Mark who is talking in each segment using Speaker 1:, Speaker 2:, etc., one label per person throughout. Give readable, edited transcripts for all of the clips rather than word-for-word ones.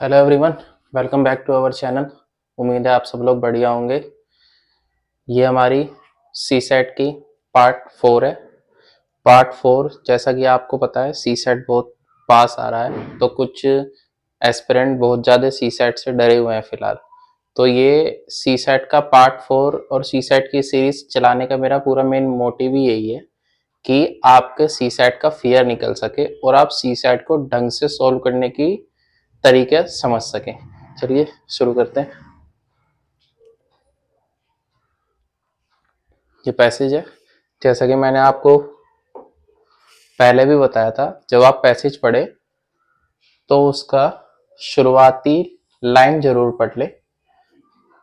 Speaker 1: Hello everyone, welcome back to our channel. उम्मीद है आप सब लोग बढ़िया होंगे। ये हमारी सी सेट की पार्ट 4 है। पार्ट 4 जैसा कि आपको पता है सी सेट बहुत पास आ रहा है, तो कुछ एस्पिरेंट बहुत ज़्यादा सी सेट से डरे हुए हैं फिलहाल। तो ये सी सेट का पार्ट 4 और सी सेट की सीरीज चलाने का मेरा पूरा मेन मोटिव ही यही है कि आपके सी सेट का फियर निकल सके और आप सी सेट को ढंग से सॉल्व करने की तरीके समझ सकें। चलिए शुरू करते हैं। ये पैसेज है, जैसा कि मैंने आपको पहले भी बताया था। जब आप पैसेज पढ़े तो उसका शुरुआती लाइन जरूर पढ़ ले,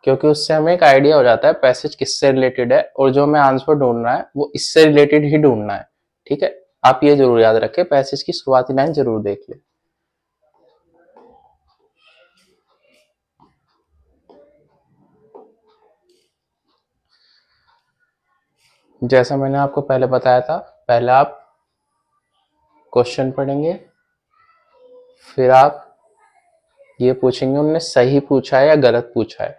Speaker 1: क्योंकि उससे हमें एक आइडिया हो जाता है पैसेज किससे रिलेटेड है और जो हमें आंसर ढूंढना है वो इससे रिलेटेड ही ढूंढना है। ठीक है, आप ये जरूर याद रखें, पैसेज की शुरुआती लाइन जरूर देख ले। जैसा मैंने आपको पहले बताया था, पहले आप क्वेश्चन पढ़ेंगे, फिर आप ये पूछेंगे उन्होंने सही पूछा है या गलत पूछा है।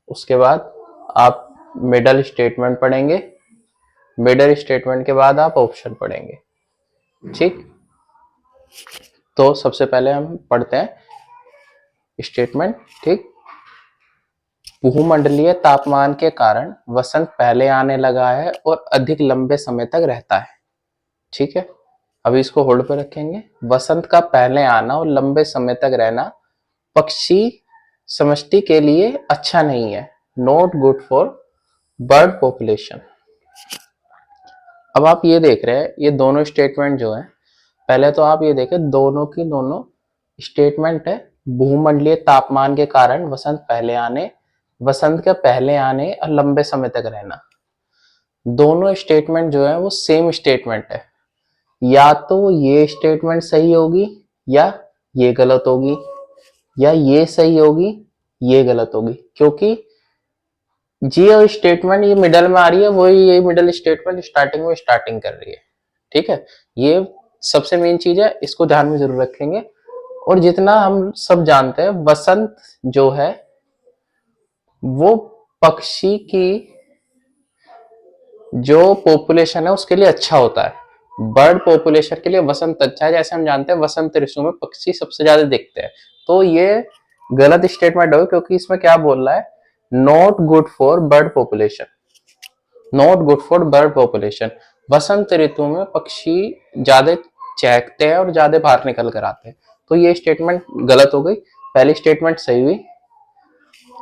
Speaker 1: उसके बाद आप मिडल स्टेटमेंट पढ़ेंगे, मिडल स्टेटमेंट के बाद आप ऑप्शन पढ़ेंगे। ठीक, तो सबसे पहले हम पढ़ते हैं स्टेटमेंट। ठीक, भूमंडलीय तापमान के कारण वसंत पहले आने लगा है और अधिक लंबे समय तक रहता है। ठीक है, अभी इसको होल्ड पर रखेंगे। वसंत का पहले आना और लंबे समय तक रहना पक्षी समष्टि के लिए अच्छा नहीं है, not good for bird population. अब आप ये देख रहे हैं, ये दोनों स्टेटमेंट जो है, पहले तो आप ये देखें दोनों की दोनों स्टेटमेंट है भूमंडलीय तापमान के कारण वसंत पहले आने, वसंत के पहले आने और लंबे समय तक रहना। दोनों स्टेटमेंट जो है वो सेम स्टेटमेंट है। या तो ये स्टेटमेंट सही होगी या ये गलत होगी, या ये सही होगी ये गलत होगी, क्योंकि जी और स्टेटमेंट ये मिडल में आ रही है, वही ये मिडल स्टेटमेंट स्टार्टिंग में स्टार्टिंग कर रही है। ठीक है, ये सबसे मेन चीज है, इसको ध्यान में जरूर रखेंगे। और जितना हम सब जानते हैं वसंत जो है वो पक्षी की जो पॉपुलेशन है उसके लिए अच्छा होता है। बर्ड पॉपुलेशन के लिए वसंत अच्छा है। जैसे हम जानते हैं वसंत ऋतु में पक्षी सबसे ज्यादा दिखते हैं, तो ये गलत स्टेटमेंट हो, क्योंकि इसमें क्या बोल रहा है, not good for bird population, not good for bird population. वसंत ऋतु में पक्षी ज्यादा चहकते हैं और ज्यादा बाहर निकल कर आते हैं, तो ये स्टेटमेंट गलत हो गई। पहली स्टेटमेंट सही हुई।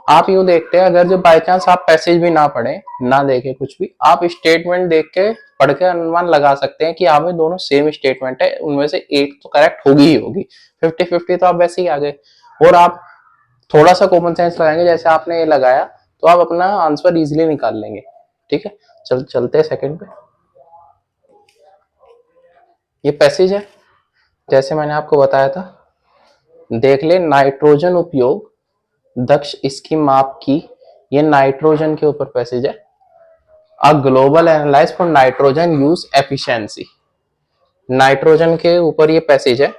Speaker 1: आप यूं देखते हैं, अगर जो बाय चांस आप पैसेज भी ना पढ़े ना देखे कुछ भी, आप स्टेटमेंट देख के पढ़ के अनुमान लगा सकते हैं कि आप में दोनों सेम स्टेटमेंट है, उनमें से एक तो करेक्ट होगी ही होगी। 50-50 तो आप वैसे ही आ गए। और आप थोड़ा सा कॉमन सेंस लगाएंगे जैसे आपने ये लगाया, तो आप अपना आंसर इजिली निकाल लेंगे। ठीक है, चलते हैं सेकंड पे। ये पैसेज है, जैसे मैंने आपको बताया था, देख ले नाइट्रोजन उपयोग दक्ष इसकी माप की। ये नाइट्रोजन के ऊपर पैसेज है। A global analyse for nitrogen use efficiency, nitrogen के ऊपर ये पैसेज है।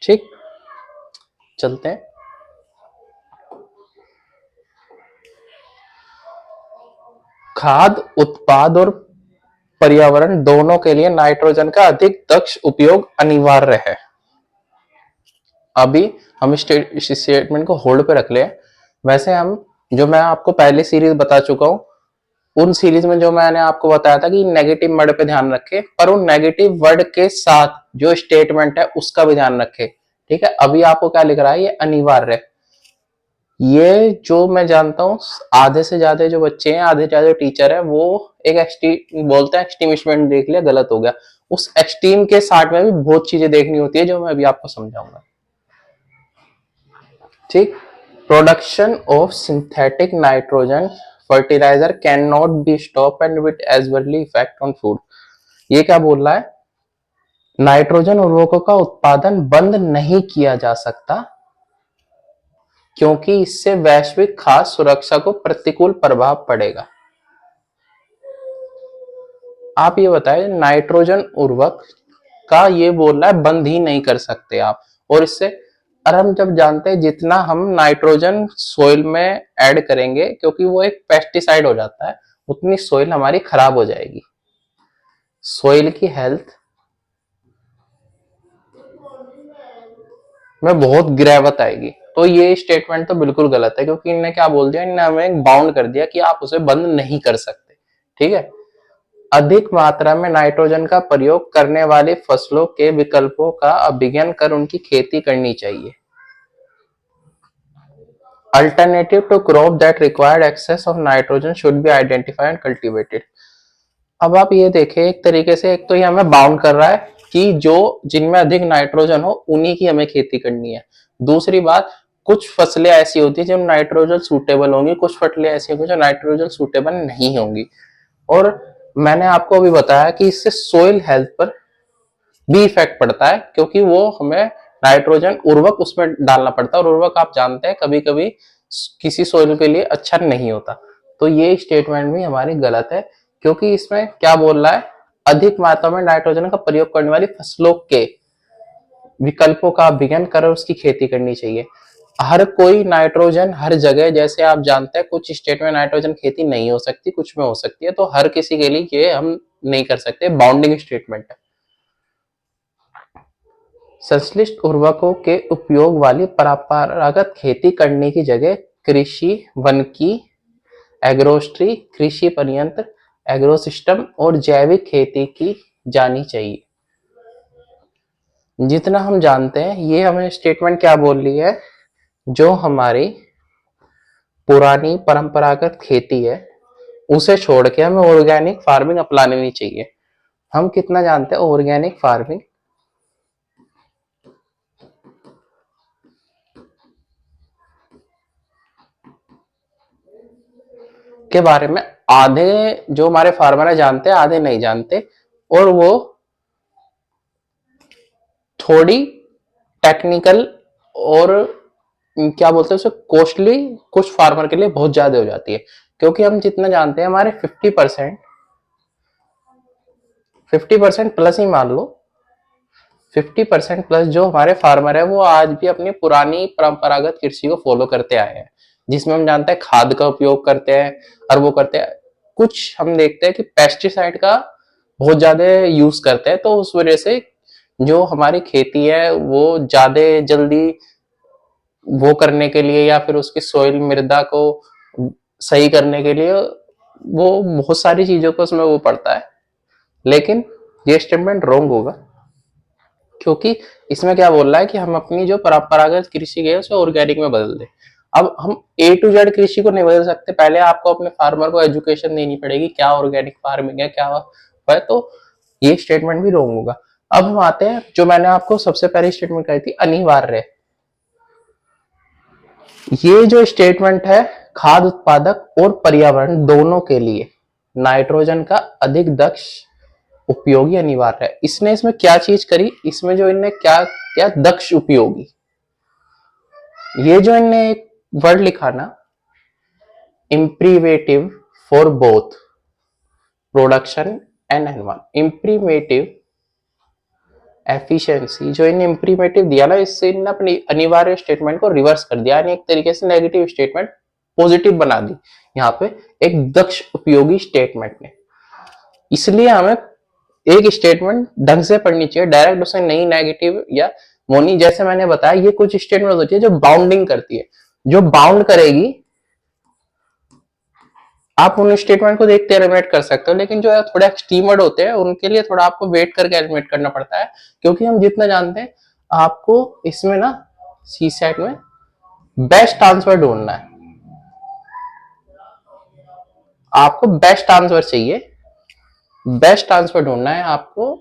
Speaker 1: ठीक, चलते हैं। खाद्य उत्पाद और पर्यावरण दोनों के लिए नाइट्रोजन का अधिक दक्ष उपयोग अनिवार्य है। अभी हम स्टेटमेंट को होल्ड पे रख ले। वैसे हम जो मैं आपको पहले सीरीज बता चुका हूं, उन सीरीज में जो मैंने आपको बताया था कि नेगेटिव वर्ड पे ध्यान रखे, पर उन नेगेटिव वर्ड के साथ जो स्टेटमेंट है उसका भी ध्यान रखे। ठीक है, अभी आपको क्या लिख रहा है, ये अनिवार्य। ये जो मैं जानता हूँ आधे से ज्यादा जो बच्चे हैं, आधे से ज्यादा टीचर है, वो एक बोलते हैं एक्सटीमिशमेंट देख लिया, गलत हो गया। उस एक्सट्रीम के साथ में भी बहुत चीजें देखनी होती है जो मैं अभी आपको समझाऊंगा। ठीक, production of synthetic nitrogen fertiliser can not be stop and with adversely effect on food. ये क्या बोल रहा है, नाइट्रोजन उर्वरकों का उत्पादन बंद नहीं किया जा सकता, क्योंकि इससे वैश्विक खाद्य सुरक्षा को प्रतिकूल प्रभाव पड़ेगा। आप ये बताएं, नाइट्रोजन उर्वरक का ये बोल रहा है बंद ही नहीं कर सकते आप, और इससे और हम जब जानते हैं जितना हम नाइट्रोजन सोइल में ऐड करेंगे, क्योंकि वो एक पेस्टिसाइड हो जाता है, उतनी सोइल हमारी खराब हो जाएगी, सोइल की हेल्थ में बहुत गिरावट आएगी। तो ये स्टेटमेंट तो बिल्कुल गलत है, क्योंकि इनने क्या बोल दिया, इनने हमें बाउंड कर दिया कि आप उसे बंद नहीं कर सकते। ठीक है। अधिक मात्रा में नाइट्रोजन का प्रयोग करने वाली फसलों के विकल्पों का अभिज्ञान कर उनकी खेती करनी चाहिए। Alternative to crop that required excess of nitrogen should be identified and cultivated. अब आप ये देखें, एक तरीके से एक तो ये हमें बाउंड कर रहा है कि जो जिनमें अधिक नाइट्रोजन हो उन्हीं की हमें खेती करनी है। दूसरी बात, कुछ फसलें ऐसी होती है जो नाइट्रोजन सूटेबल होंगी, कुछ फसलें ऐसी होंगी जो नाइट्रोजन सूटेबल नहीं होंगी। और मैंने आपको अभी बताया कि इससे सोइल हेल्थ पर भी इफेक्ट पड़ता है, क्योंकि वो हमें नाइट्रोजन उर्वरक उसमें डालना पड़ता है, और उर्वरक आप जानते हैं कभी कभी किसी सोइल के लिए अच्छा नहीं होता। तो ये स्टेटमेंट भी हमारी गलत है, क्योंकि इसमें क्या बोल रहा है, अधिक मात्रा में नाइट्रोजन का प्रयोग करने वाली फसलों के विकल्पों का अभिज्ञान कर उसकी खेती करनी चाहिए। हर कोई नाइट्रोजन हर जगह, जैसे आप जानते हैं कुछ स्टेट में नाइट्रोजन खेती नहीं हो सकती, कुछ में हो सकती है, तो हर किसी के लिए ये हम नहीं कर सकते, बाउंडिंग स्टेटमेंट है। संश्लिष्ट उर्वरकों के उपयोग वाली परंपरागत खेती करने की जगह कृषि वानिकी, एग्रोस्ट्री, कृषि पर्यंत्र, एग्रोसिस्टम और जैविक खेती की जानी चाहिए। जितना हम जानते हैं, ये हमें स्टेटमेंट क्या बोल रही है, जो हमारी पुरानी परंपरागत खेती है उसे छोड़ के हमें ऑर्गेनिक फार्मिंग अपना लेनी चाहिए। हम कितना जानते हैं ऑर्गेनिक फार्मिंग के बारे में, आधे जो हमारे फार्मर है जानते हैं, आधे नहीं जानते, और वो थोड़ी टेक्निकल और क्या बोलते हैं उसे, कॉस्टली कुछ फार्मर के लिए बहुत ज्यादा हो जाती है। क्योंकि हम जितना जानते हैं हमारे 50% प्लस ही मान लो, 50% प्लस जो हमारे फार्मर है वो आज भी अपनी पुरानी परंपरागत कृषि को फॉलो करते आए हैं, जिसमें हम जानते हैं खाद का उपयोग करते हैं और वो करते हैं। कुछ हम देखते हैं कि पेस्टिसाइड का बहुत ज्यादा यूज करते हैं, तो उस वजह से जो हमारी खेती है वो ज्यादा जल्दी वो करने के लिए, या फिर उसकी सोइल मृदा को सही करने के लिए, वो बहुत सारी चीजों को उसमें वो पड़ता है। लेकिन ये स्टेटमेंट रॉन्ग होगा, क्योंकि इसमें क्या बोल रहा है कि हम अपनी जो परंपरागत कृषि है उसे ऑर्गेनिक में बदल दें। अब हम ए टू जेड कृषि को नहीं बदल सकते, पहले आपको अपने फार्मर को एजुकेशन देनी पड़ेगी क्या ऑर्गेनिक फार्मिंग है, क्या है, तो ये स्टेटमेंट भी रॉन्ग होगा। अब हम आते हैं, जो मैंने आपको सबसे पहले स्टेटमेंट कही थी, अनिवार्य। ये जो स्टेटमेंट है, खाद्य उत्पादक और पर्यावरण दोनों के लिए नाइट्रोजन का अधिक दक्ष उपयोगी अनिवार्य है। इसने इसमें क्या चीज करी, इसमें जो इनने क्या क्या दक्ष उपयोगी, ये जो इनने एक वर्ड लिखा ना, imperative for both production and environment, imperative efficiency, जो इन्हें इम्प्रीमेटिव दिया ना, इससे इन्हें अपनी अनिवार्य स्टेटमेंट को रिवर्स कर दिया, यानी एक तरीके से नेगेटिव स्टेटमेंट पॉजिटिव बना दी यहाँ पे एक दक्ष उपयोगी स्टेटमेंट ने। इसलिए हमें एक स्टेटमेंट ढंग से पढ़नी चाहिए, डायरेक्ट उसे नहीं नेगेटिव या मोनी, जैसे मैंने बताया ये कुछ स्टेटमेंट होती है जो बाउंडिंग करती है, जो बाउंड करेगी, आप उन स्टेटमेंट को देखते एलिमिनेट कर सकते हो, लेकिन जो है थोड़े एक्सट्रीमड होते हैं उनके लिए थोड़ा आपको वेट करके एलिमिनेट करना पड़ता है। क्योंकि हम जितना जानते हैं, आपको इसमें ना सी सेट में बेस्ट आंसर ढूंढना है, आपको बेस्ट आंसर चाहिए, बेस्ट आंसर ढूंढना है आपको।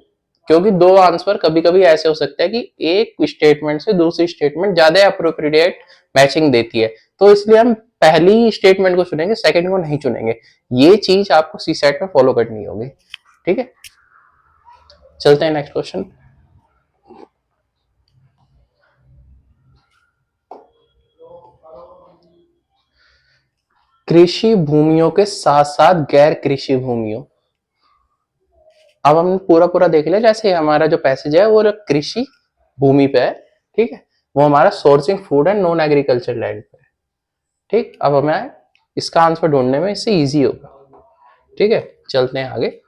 Speaker 1: क्योंकि दो आंसर कभी कभी ऐसे हो सकते हैं कि एक स्टेटमेंट से दूसरी स्टेटमेंट ज्यादा अप्रोप्रिएट मैचिंग देती है, तो इसलिए हम पहली स्टेटमेंट को चुनेंगे, सेकंड को नहीं चुनेंगे। ये चीज आपको सी सेट में फॉलो करनी होगी। ठीक है, चलते हैं नेक्स्ट क्वेश्चन। कृषि भूमियों के साथ साथ गैर कृषि भूमियों, अब हमने पूरा पूरा देख लिया, जैसे हमारा जो पैसेज है वो कृषि भूमि पे है। ठीक है, वो हमारा sourcing food and non agriculture land पे है। ठीक, अब हमें इसका आंसर ढूंढने में इससे इजी होगा। ठीक है, चलते हैं आगे।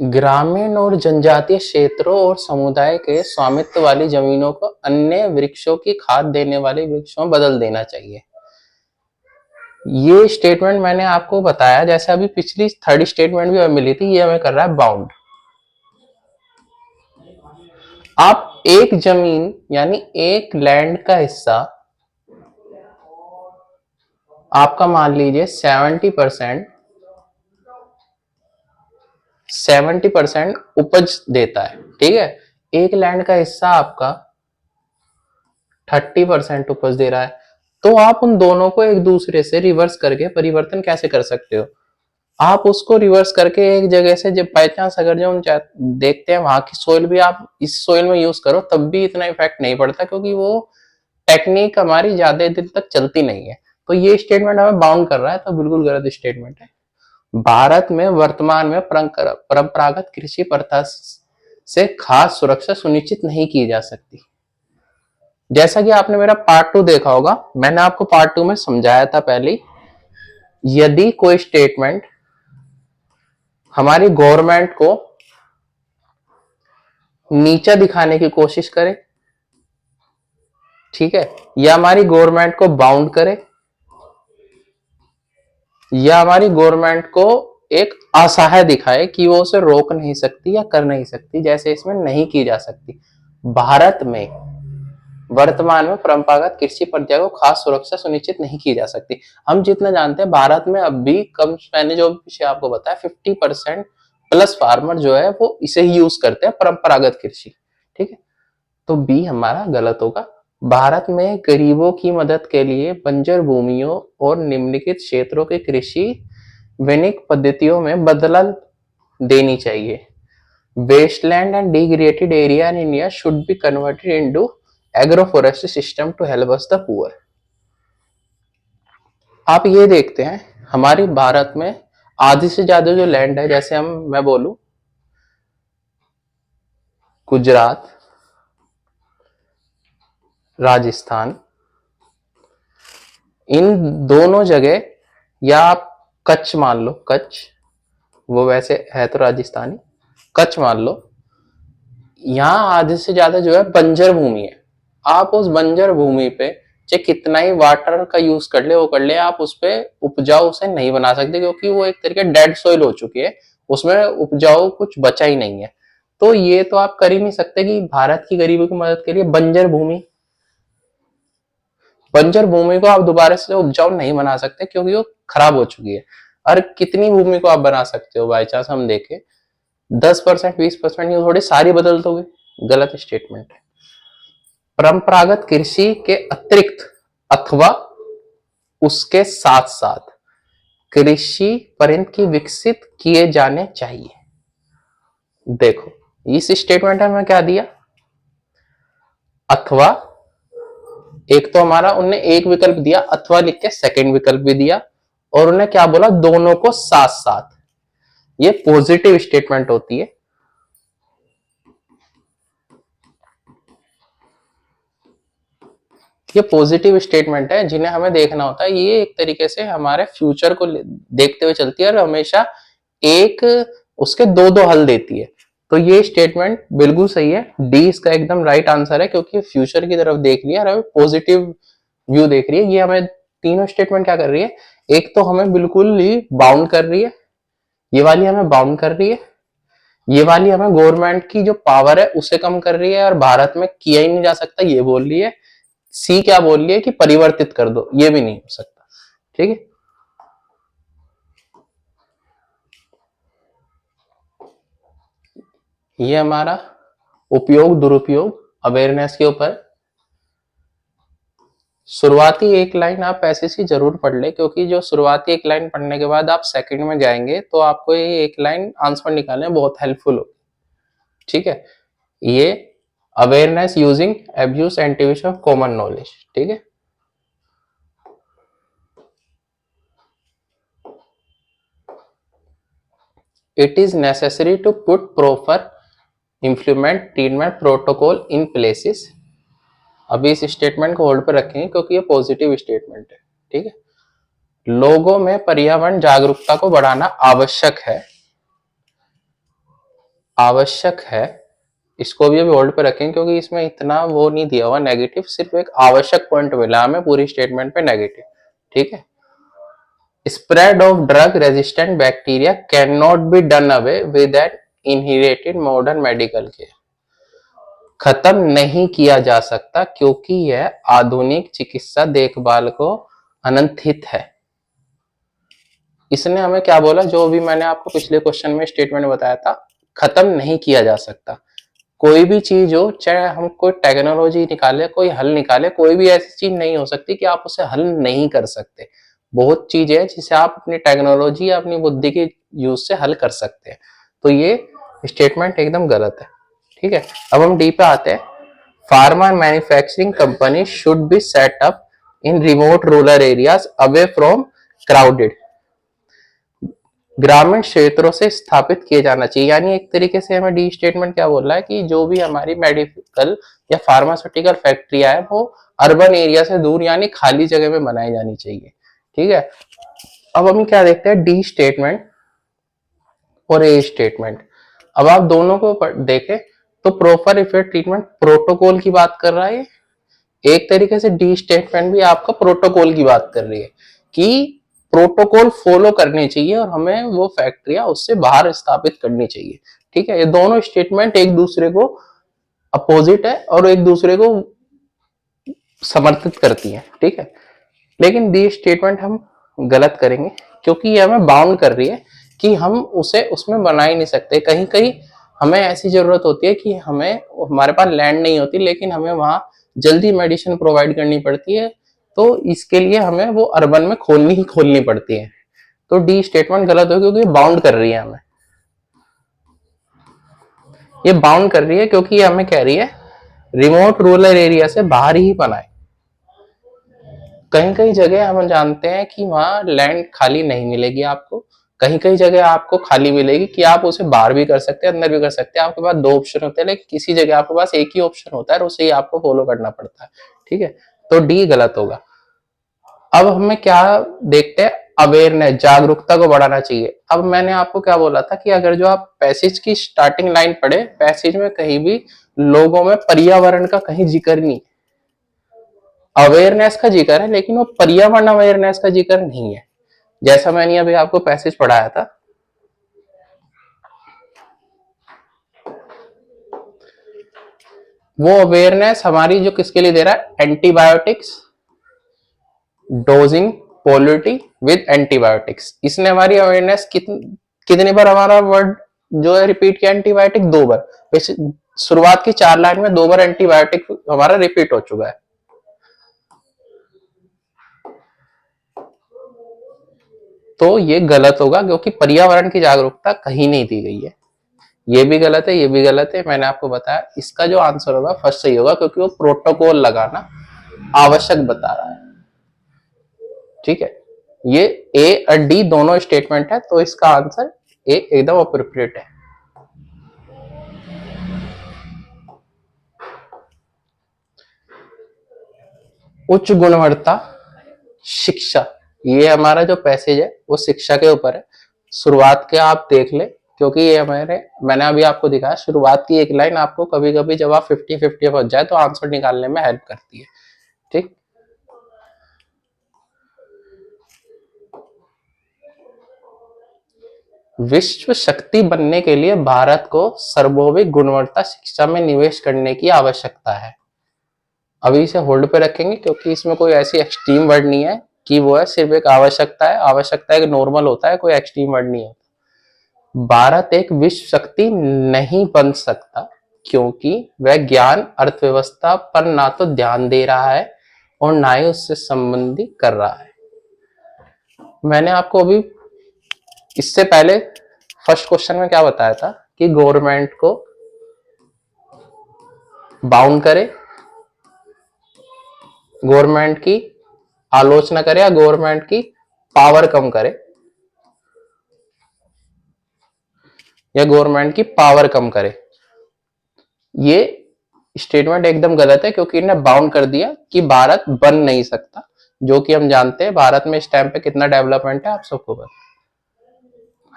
Speaker 1: ग्रामीण और जनजातीय क्षेत्रों और समुदाय के स्वामित्व वाली जमीनों को अन्य वृक्षों की खाद देने वाले वृक्षों में बदल देना चाहिए। ये स्टेटमेंट मैंने आपको बताया, जैसे अभी पिछली थर्ड स्टेटमेंट भी हमें मिली थी, ये हमें कर रहा है बाउंड। आप एक जमीन यानी एक लैंड का हिस्सा आपका मान लीजिए 70% उपज देता है। ठीक है, एक लैंड का हिस्सा आपका 30% उपज दे रहा है, तो आप उन दोनों को एक दूसरे से रिवर्स करके परिवर्तन कैसे कर सकते हो? आप उसको रिवर्स करके एक जगह से जब बाई चांस अगर जो देखते हैं वहां की सोइल भी आप इस सोइल में यूज करो तब भी इतना इफेक्ट नहीं पड़ता, क्योंकि वो टेक्निक हमारी ज्यादा दिन तक चलती नहीं है। तो ये स्टेटमेंट हमें बाउंड कर रहा है, तो बिल्कुल गलत स्टेटमेंट है। भारत में वर्तमान में परंपरागत कृषि प्रथा से खास सुरक्षा सुनिश्चित नहीं की जा सकती। जैसा कि आपने मेरा पार्ट 2 देखा होगा, मैंने आपको पार्ट 2 में समझाया था पहले, यदि कोई स्टेटमेंट हमारी गवर्नमेंट को नीचा दिखाने की कोशिश करे, ठीक है, या हमारी गवर्नमेंट को बाउंड करे, या हमारी गवर्नमेंट को एक असहाय दिखाए कि वो उसे रोक नहीं सकती या कर नहीं सकती, जैसे इसमें नहीं की जा सकती। भारत में वर्तमान में परंपरागत कृषि प्रथा को खास सुरक्षा सुनिश्चित नहीं की जा सकती। हम जितना जानते हैं भारत में अब भी कम, मैंने जो विषय आपको बताया, 50% प्लस फार्मर जो है वो इसे ही यूज करते हैं, परंपरागत कृषि। ठीक है, तो बी हमारा गलत होगा। भारत में गरीबों की मदद के लिए बंजर भूमियों और निम्नलिखित क्षेत्रों के कृषि वैनिक पद्धतियों में बदलाव देनी चाहिए। Wasteland and degraded area in India should be converted into agroforestry system to help us the poor. आप ये देखते हैं हमारे भारत में आधी से ज्यादा जो लैंड है, जैसे मैं बोलूं गुजरात, राजस्थान, इन दोनों जगह, या आप कच्छ मान लो, कच्छ वो वैसे है तो राजस्थानी, कच्छ मान लो, यहाँ आधे से ज्यादा जो है बंजर भूमि है। आप उस बंजर भूमि पे चाहे कितना ही वाटर का यूज कर ले, वो कर ले, आप उस पे उपजाऊ उसे नहीं बना सकते, क्योंकि वो एक तरीके डेड सोइल हो चुकी है, उसमें उपजाऊ कुछ बचा ही नहीं है। तो ये तो आप कर ही नहीं सकते कि भारत की गरीबों की मदद के लिए बंजर भूमि को आप दोबारा से उपजाऊ नहीं बना सकते, क्योंकि वो खराब हो चुकी है। और कितनी भूमि को आप बना सकते हो बाई चांस हम देखें, 10%, 20%, ये थोड़ी सारी बदल दोगे? गलत स्टेटमेंट है। परंपरागत कृषि के अतिरिक्त अथवा उसके साथ साथ कृषि परिंद की विकसित किए जाने चाहिए। देखो इस स्टेटमेंट में क्या दिया, अथवा, एक तो हमारा उनने एक विकल्प दिया अथवा लिख के, सेकंड विकल्प भी दिया, और उन्हें क्या बोला, दोनों को साथ साथ। ये पॉजिटिव स्टेटमेंट होती है। ये पॉजिटिव स्टेटमेंट है जिन्हें हमें देखना होता है। ये एक तरीके से हमारे फ्यूचर को देखते हुए चलती है और हमेशा एक उसके दो दो हल देती है। तो ये स्टेटमेंट बिल्कुल सही है, डी इसका एकदम राइट आंसर है, क्योंकि फ्यूचर की तरफ देख रही है और हमें पॉजिटिव व्यू देख रही है। ये हमें तीनों स्टेटमेंट क्या कर रही है, एक तो हमें बिल्कुल ही बाउंड कर रही है, ये वाली हमें बाउंड कर रही है, ये वाली हमें गवर्नमेंट की जो पावर है उसे कम कर रही है और भारत में किया ही नहीं जा सकता ये बोल रही है। सी क्या बोल रही है कि परिवर्तित कर दो, ये भी नहीं हो सकता। ठीक है, ये हमारा उपयोग दुरुपयोग अवेयरनेस के ऊपर। शुरुआती एक लाइन आप ऐसे सी जरूर पढ़ ले, क्योंकि जो शुरुआती एक लाइन पढ़ने के बाद आप सेकंड में जाएंगे तो आपको ये एक लाइन आंसर निकालने में बहुत हेल्पफुल होगी। ठीक है, ये awareness using abuse and activity of common knowledge. ठीक है, it is necessary to put proper implement treatment protocol in places. अभी इस स्टेटमेंट को होल्ड पर रखेंगे क्योंकि ये पॉजिटिव स्टेटमेंट है, ठीक है। लोगों में पर्यावरण जागरूकता को बढ़ाना आवश्यक है, आवश्यक है। इसको भी अभी होल्ड पे रखें क्योंकि इसमें इतना वो नहीं दिया हुआ नेगेटिव, सिर्फ एक आवश्यक पॉइंट मिला हमें पूरी स्टेटमेंट पे नेगेटिव, ठीक है। Spread of drug resistant bacteria can not be done away with an inherited modern medical care. खत्म नहीं किया जा सकता क्योंकि यह आधुनिक चिकित्सा देखभाल को अनंतहित है। इसने हमें क्या बोला, जो भी मैंने आपको पिछले क्वेश्चन में स्टेटमेंट बताया था, खत्म नहीं किया जा सकता। कोई भी चीज हो, चाहे हम कोई टेक्नोलॉजी निकाले, कोई हल निकाले, कोई भी ऐसी चीज नहीं हो सकती कि आप उसे हल नहीं कर सकते। बहुत चीजें है जिसे आप अपनी टेक्नोलॉजी या अपनी बुद्धि के यूज से हल कर सकते हैं। तो ये स्टेटमेंट एकदम गलत है, ठीक है। अब हम डी पे आते हैं। Pharma manufacturing company should be set up in remote rural areas away from crowded. ग्रामीण क्षेत्रों से स्थापित किए जाना चाहिए। यानी एक तरीके से हमें डी स्टेटमेंट क्या बोल रहा है कि जो भी हमारी मेडिकल या फार्मास्यूटिकल फैक्ट्रिया है वो अर्बन एरिया से दूर यानी खाली जगह में बनाई जानी चाहिए, ठीक है। अब हम क्या देखते हैं, डी स्टेटमेंट और ए स्टेटमेंट। अब आप दोनों को देखें तो प्रॉपर इफेक्ट ट्रीटमेंट प्रोटोकॉल की बात कर रहा है। एक तरीके से डी स्टेटमेंट भी आपका प्रोटोकॉल की बात कर रही है कि प्रोटोकॉल फॉलो करने चाहिए और हमें वो फैक्ट्रियां उससे बाहर स्थापित करनी चाहिए, ठीक है। ये दोनों स्टेटमेंट एक दूसरे को अपोजिट है और एक दूसरे को समर्थित करती है, ठीक है। लेकिन दी स्टेटमेंट हम गलत करेंगे क्योंकि ये हमें बाउंड कर रही है कि हम उसे उसमें बना ही नहीं सकते। कहीं कहीं हमें ऐसी जरूरत होती है कि हमारे पास लैंड नहीं होती लेकिन हमें वहां जल्दी मेडिसिन प्रोवाइड करनी पड़ती है, तो इसके लिए हमें वो अर्बन में खोलनी ही खोलनी पड़ती है। तो डी स्टेटमेंट गलत हो क्योंकि बाउंड कर रही है हमें, ये बाउंड कर रही है क्योंकि ये हमें कह रही है रिमोट रूरल एरिया से बाहर ही बनाए। कहीं कहीं जगह हम जानते हैं कि वहां लैंड खाली नहीं मिलेगी आपको, कहीं कहीं जगह आपको खाली मिलेगी कि आप उसे बाहर भी कर सकते हैं अंदर भी कर सकते हैं। आपके पास दो ऑप्शन होते हैं लेकिन किसी जगह आपके पास एक ही ऑप्शन होता है और उसे ही आपको फॉलो करना पड़ता है, ठीक है। तो डी गलत होगा। अब हमें क्या देखते हैं, अवेयरनेस, जागरूकता को बढ़ाना चाहिए। अब मैंने आपको क्या बोला था कि अगर जो आप पैसेज की स्टार्टिंग लाइन पढ़े, पैसेज में कहीं भी लोगों में पर्यावरण का कहीं जिक्र नहीं, अवेयरनेस का जिक्र है लेकिन वो पर्यावरण अवेयरनेस का जिक्र नहीं है। जैसा मैंने अभी आपको पैसेज पढ़ाया था, वो अवेयरनेस हमारी जो किसके लिए दे रहा है, antibiotics dosing polity with antibiotics. इसने हमारी अवेयरनेस कितने बार हमारा वर्ड जो है रिपीट किया, एंटीबायोटिक 2 बार। शुरुआत की 4 लाइन में 2 बार एंटीबायोटिक हमारा रिपीट हो चुका है। तो ये गलत होगा क्योंकि पर्यावरण की जागरूकता कहीं नहीं दी गई है। ये भी गलत है, ये भी गलत है। मैंने आपको बताया इसका जो आंसर होगा फर्स्ट सही होगा क्योंकि वो प्रोटोकॉल लगाना आवश्यक बता रहा है, ठीक है। ये ए और डी दोनों स्टेटमेंट है तो इसका आंसर ए एकदम अप्रोप्रिएट है। उच्च गुणवत्ता शिक्षा, ये हमारा जो पैसेज है वो शिक्षा के ऊपर है। शुरुआत के आप देख ले क्योंकि ये मैंने अभी आपको दिखाया, शुरुआत की एक लाइन आपको कभी कभी जब आप 50-50 पहुंच जाए तो आंसर निकालने में हेल्प करती है, ठीक। विश्व शक्ति बनने के लिए भारत को सर्वोपरि गुणवत्ता शिक्षा में निवेश करने की आवश्यकता है। अभी इसे होल्ड पे रखेंगे क्योंकि इसमें कोई ऐसी एक्सट्रीम वर्ड नहीं है कि वो है, सिर्फ एक आवश्यकता है। आवश्यकता एक नॉर्मल होता है, कोई एक्सट्रीम वर्ड नहीं होता। भारत एक विश्व शक्ति नहीं बन सकता क्योंकि वह ज्ञान अर्थव्यवस्था पर ना तो ध्यान दे रहा है और ना ही उससे संबंधित कर रहा है। मैंने आपको अभी इससे पहले फर्स्ट क्वेश्चन में क्या बताया था कि गवर्नमेंट को बाउंड करे, गवर्नमेंट की आलोचना करे या गवर्नमेंट की पावर कम करे, या गवर्नमेंट की पावर कम करे। ये स्टेटमेंट एकदम गलत है क्योंकि इन्हें बाउंड कर दिया कि भारत बन नहीं सकता, जो कि हम जानते हैं भारत में इस टाइम पे कितना डेवलपमेंट है आप सबको पता।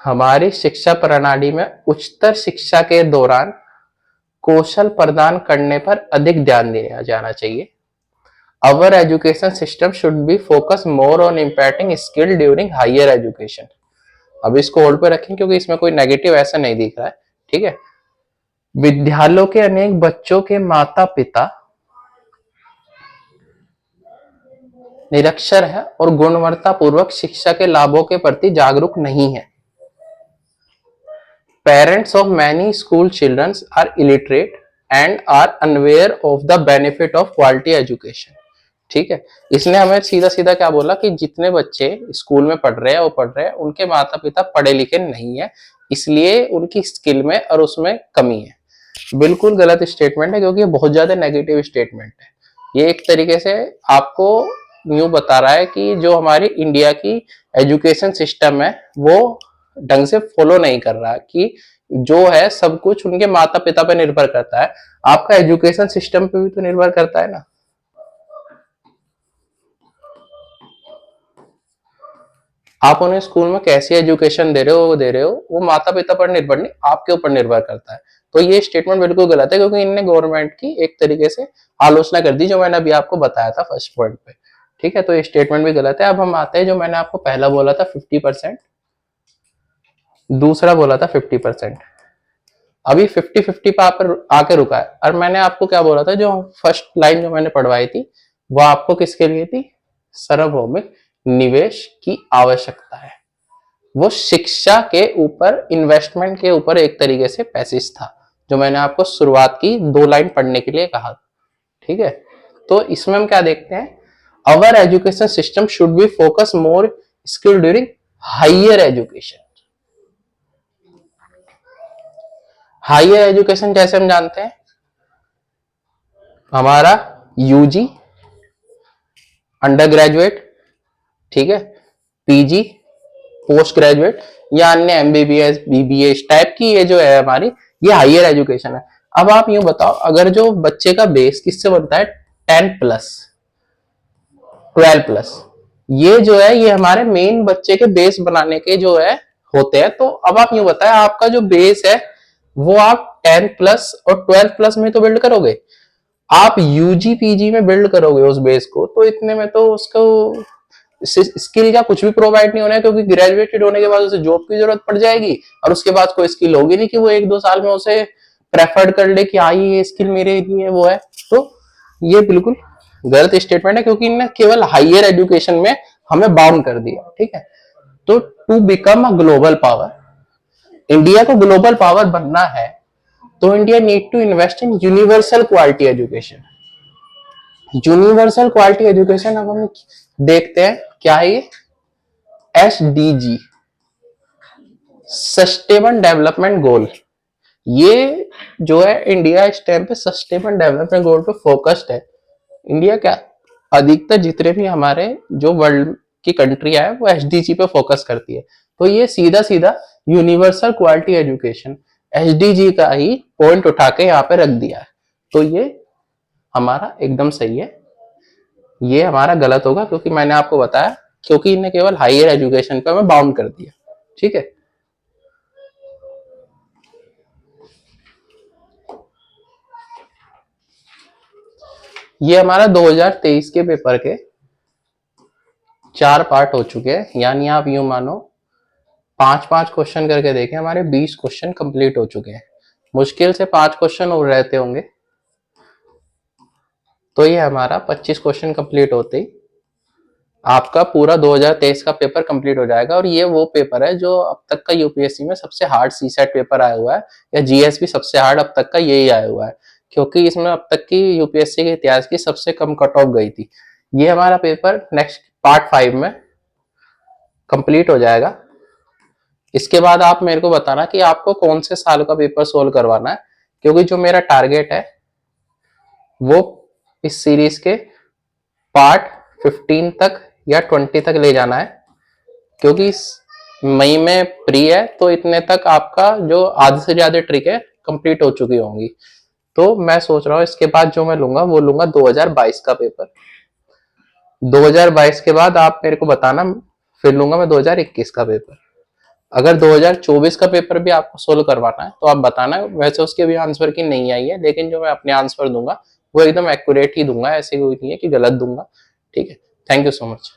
Speaker 1: हमारी शिक्षा प्रणाली में उच्चतर शिक्षा के दौरान कौशल प्रदान करने पर अधिक ध्यान दिया जाना चाहिए। Our education system should be focused more on imparting skill during higher education। अब इसको होल्ड पे रखें क्योंकि इसमें कोई नेगेटिव ऐसा नहीं दिख रहा है, ठीक है। विद्यालयों के अनेक बच्चों के माता पिता निरक्षर है और गुणवत्ता पूर्वक शिक्षा के लाभों के प्रति जागरूक नहीं है। Parents of many school children are illiterate and are unaware of the benefit of quality education। ठीक है, इसने हमें सीधा सीधा क्या बोला कि जितने बच्चे स्कूल में पढ़ रहे हैं वो पढ़ रहे हैं, उनके माता पिता पढ़े लिखे नहीं है, इसलिए उनकी स्किल में और उसमें कमी है। बिल्कुल गलत स्टेटमेंट है क्योंकि ये बहुत ज्यादा नेगेटिव स्टेटमेंट है। ये एक तरीके से आपको न्यू बता रहा है कि जो हमारी इंडिया की एजुकेशन सिस्टम है वो ढंग से फॉलो नहीं कर रहा, कि जो है सब कुछ उनके माता पिता पे निर्भर करता है। आपका एजुकेशन सिस्टम पे भी तो निर्भर करता है ना। आप उन्हें स्कूल में कैसी एजुकेशन दे रहे हो वो माता पिता पर निर्भर नहीं, आपके ऊपर निर्भर करता है। तो ये स्टेटमेंट बिल्कुल गलत है क्योंकि इनने गवर्नमेंट की एक तरीके से आलोचना कर दी, जो मैंने अभी आपको बताया था फर्स्ट पॉइंट पे। ठीक है, तो ये स्टेटमेंट भी गलत है। अब हम आते हैं जो मैंने आपको पहला बोला था 50%, दूसरा बोला था 50%। अभी 50-50 पर आके रुका है। और मैंने आपको क्या बोला था, जो फर्स्ट लाइन जो मैंने पढ़वाई थी वो आपको किसके लिए थी, सार्वभौमिक निवेश की आवश्यकता है। वो शिक्षा के ऊपर, इन्वेस्टमेंट के ऊपर एक तरीके से पैसेज था, जो मैंने आपको शुरुआत की 2 लाइन पढ़ने के लिए कहा। ठीक है, तो इसमें हम क्या देखते हैं, our education system should be focus more skill during higher education. Higher education जैसे हम जानते हैं हमारा यूजी, अंडर ग्रेजुएट, ठीक है, पीजी, पोस्ट ग्रेजुएट या अन्य एमबीबीएस बीबीए इस टाइप की ये जो है हमारी, ये हायर एजुकेशन है। अब आप यूं बताओ, अगर जो बच्चे का बेस किससे बनता है, 10+, 12+, ये जो है ये हमारे मेन बच्चे के बेस बनाने के जो है होते हैं। तो अब आप यूं बताएं, आपका जो बेस है वो आप 10+ और 12+ में तो बिल्ड करोगे, आप यूजी पीजी में बिल्ड करोगे उस बेस को, तो इतने में तो उसको स्किल का कुछ भी प्रोवाइड नहीं होना है, क्योंकि ग्रेजुएटेड होने के बाद उसे जॉब की जरूरत पड़ जाएगी और उसके बाद कोई स्किल होगी नहीं कि वो 1-2 साल में उसे प्रेफर्ड कर ले कि हाँ ये स्किल मेरे लिए वो है। तो ये बिल्कुल गलत स्टेटमेंट है क्योंकि इन्होंने केवल हायर एजुकेशन में हमें बाउंड कर दिया। ठीक है, तो to become a global power, India को ग्लोबल पावर बनना है तो India need to invest in universal quality education. Universal quality education अब हम देखते हैं क्या है ये, SDG, सस्टेनेबल डेवलपमेंट गोल। ये जो है इंडिया इस टाइम पे सस्टेनेबल डेवलपमेंट गोल पे फोकस्ड है। इंडिया क्या, अधिकतर जितने भी हमारे जो वर्ल्ड की कंट्री है वो SDG पे फोकस करती है। तो ये सीधा सीधा यूनिवर्सल क्वालिटी एजुकेशन SDG का ही पॉइंट उठा के यहाँ पे रख दिया है। तो ये हमारा एकदम सही है, ये हमारा गलत होगा क्योंकि मैंने आपको बताया, क्योंकि इन्हें केवल हायर एजुकेशन पे हमें बाउंड कर दिया। ठीक है, ये हमारा 2023 के पेपर के 4 पार्ट हो चुके हैं, यानी आप यूं मानो 5-5 क्वेश्चन करके देखें, हमारे 20 क्वेश्चन कंप्लीट हो चुके हैं। मुश्किल से 5 क्वेश्चन और रहते होंगे, तो ये हमारा 25 क्वेश्चन कंप्लीट होते ही आपका पूरा 2023 का पेपर कंप्लीट हो जाएगा। और ये वो पेपर है जो अब तक का यूपीएससी में सबसे हार्ड सीसेट पेपर आया हुआ है, या जीएस भी सबसे हार्ड अब तक का यही आया हुआ है, क्योंकि इसमें अब तक की यूपीएससी के इतिहास की सबसे कम कट ऑफ गई थी। ये हमारा पेपर नेक्स्ट पार्ट 5 में कंप्लीट हो जाएगा। इसके बाद आप मेरे को बताना कि आपको कौन से साल का पेपर सोल्व करवाना है, क्योंकि जो मेरा टारगेट है वो इस सीरीज के पार्ट 15 तक या 20 तक ले जाना है, क्योंकि मई में प्री है तो इतने तक आपका जो आधे से ज्यादा ट्रिक है कंप्लीट हो चुकी होंगी। तो मैं सोच रहा हूँ इसके बाद जो मैं लूंगा वो लूंगा 2022 का पेपर। 2022 के बाद आप मेरे को बताना, फिर लूंगा मैं 2021 का पेपर। अगर 2024 का पेपर भी आपको सोल्व करवाना है तो आप बताना, वैसे उसके भी आंसर की नहीं आई है, लेकिन जो मैं अपने आंसर दूंगा वो एकदम एक्यूरेट ही दूंगा, ऐसे कोई नहीं है कि गलत दूंगा। ठीक है, थैंक यू सो मच।